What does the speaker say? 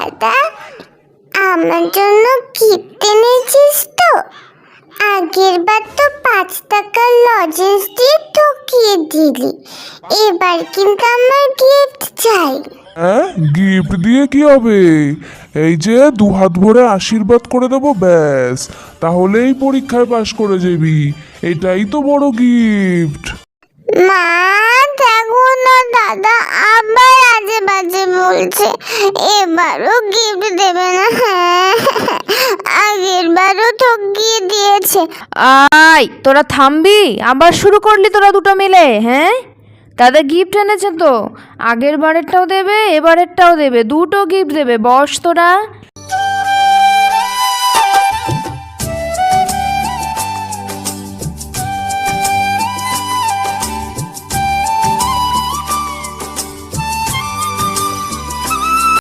দাদা, আমার জন্য গিফট এনেছিস তো? আগের বার তো 5 টাকার লজেন্স দিয়ে ঠকিয়ে দিলি, এবার কিন্তু আমার গিফট চাই। হ্যাঁ, গিফট দিয়ে কি হবে? এই যে 2 হাত ভরে আশীর্বাদ করে দেবো, ব্যাস, তাহলেই পরীক্ষায় পাশ করে যাবি। এটাই তো বড় গিফট। মা, দেখো না দাদা আবার আজে বাজে বলছে, এবারও গিফট দেবে না। আগের বারও ঠকিয়ে দিয়েছে। আয়, তোরা থামবি? আবার শুরু করলি তোরা দুটো মিলে? হ্যাঁ, দাদা গিফট এনেছে তো, আগের বারেরটাও দেবে, এবারেরটাও দেবে, দুটো গিফট দেবে। বস তোরা।